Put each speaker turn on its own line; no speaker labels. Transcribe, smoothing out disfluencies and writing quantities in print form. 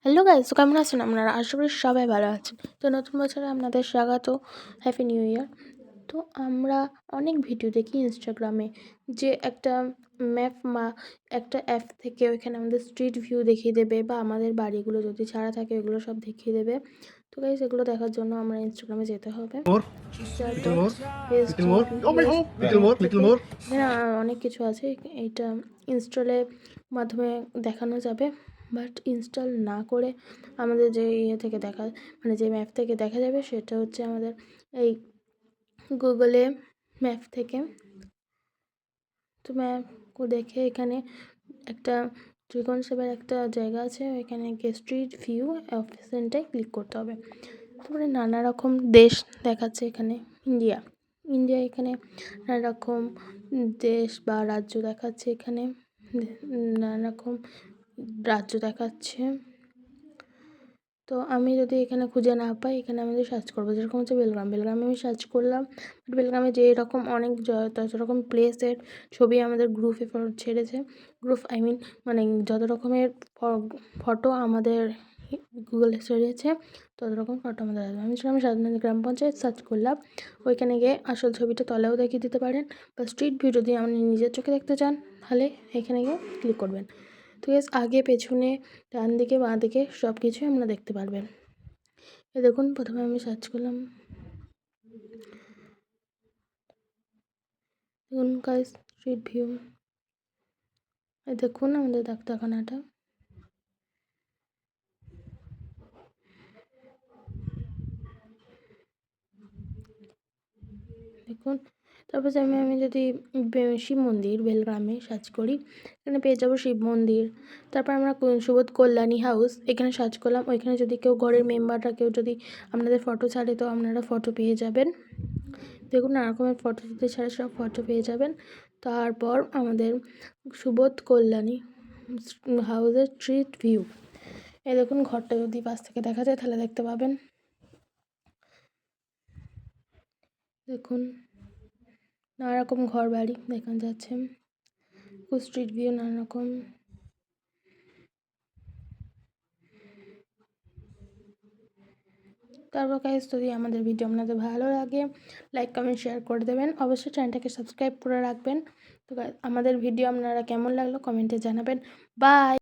Hello guys, তো কেমন আছেন আপনারা? আশা করি সবাই ভালো আছেন। তো নতুন বছরে আপনাদের স্বাগত, হ্যাপি নিউ ইয়ার। তো আমরা অনেক ভিডিও দেখি ইনস্টাগ্রামে, যে একটা ম্যাপ বা একটা অ্যাপ থেকে ওইখানে আমাদের স্ট্রিট ভিউ দেখিয়ে দেবে, বা আমাদের বাড়িগুলো যদি ছাড়া থাকে ওগুলো সব দেখিয়ে দেবে। তো গাইস, এগুলো দেখার জন্য আমরা ইনস্টাগ্রামে যেতে হবে।
More, little more, little more. Oh my God! Little more, little more.
এখানে অনেক কিছু আছে, এইটা ইনস্টলের মাধ্যমে দেখানো যাবে। বাট ইনস্টল না করে আমাদের যে ইয়ে থেকে দেখা, মানে যে ম্যাপ থেকে দেখা যাবে, সেটা হচ্ছে আমাদের এই গুগলে ম্যাপ থেকে। তো ম্যাপ দেখে এখানে একটা ত্রিকোণ শেপের একটা জায়গা আছে, এখানে গিয়ে স্ট্রিট ভিউ অপশনটায় ক্লিক করতে হবে। তারপরে নানা রকম দেশ দেখাচ্ছে এখানে। ইন্ডিয়া এখানে নানা রকম দেশ বা রাজ্য দেখাচ্ছে। এখানে নানা রকম রাজ্য দেখাচ্ছে। তো আমি যদি এখানে খুঁজে না পাই, এখানে আমি সার্চ করবো, যেরকম হচ্ছে বেলগ্রামে আমি সার্চ করলাম। বাট বেলগ্রামে যে এরকম অনেক যত রকম প্লেসের ছবি আমাদের গ্রুপে ছেড়েছে, মানে যত রকমের ফটো আমাদের গুগলে ছেড়েছে, তত রকম ফটো আমাদের আসবে। আমি সাধারণত গ্রাম পঞ্চায়েত সার্চ করলাম, ওইখানে গিয়ে আসল ছবিটা তলেও দেখিয়ে দিতে পারেন, বা স্ট্রিট ভিউ যদি আপনি নিজের চোখে দেখতে চান, তাহলে এখানে গিয়ে ক্লিক করবেন। তো আগে পেছনে ডান দিকে বাঁ দিকে সব কিছুই আপনারা দেখতে পারবেন। দেখুন, প্রথমে আমি সার্চ করলাম, দেখুন গাইস, স্ট্রিট ভিউ। দেখুন আমাদের ডাক্তারখানাটা। দেখুন, তারপর আমি যদি শিব মন্দির বেলগ্রামে সার্চ করি, এখানে পেয়ে যাবো শিব মন্দির। তারপর আমরা সুবোধ কল্যাণী হাউস এখানে সার্চ করলাম, ওইখানে যদি কেউ ঘরের মেম্বাররা কেউ যদি আপনাদের ফটো ছাড়ে, তো আপনারা ফটো পেয়ে যাবেন। দেখুন, নানা রকমের ফটো যদি ছাড়ে, সব ফটো পেয়ে যাবেন। তারপর আমাদের সুবোধ কল্যাণী হাউসের স্ট্রিট ভিউ, এই দেখুন, ঘরটা যদি পাশ থেকে দেখা যায় তাহলে দেখতে পাবেন। দেখুন, নানা রকম ঘর বাড়ি দেখা যাচ্ছে, স্ট্রিট ভিউ নানা রকম। তারপর গাইস, যদি আমাদের ভিডিও আপনাদের ভালো লাগে, লাইক কমেন্ট শেয়ার করে দেবেন। অবশ্যই চ্যানেলটাকে সাবস্ক্রাইব করে রাখবেন। তো আমাদের ভিডিও আপনারা কেমন লাগলো কমেন্টে জানাবেন। বাই।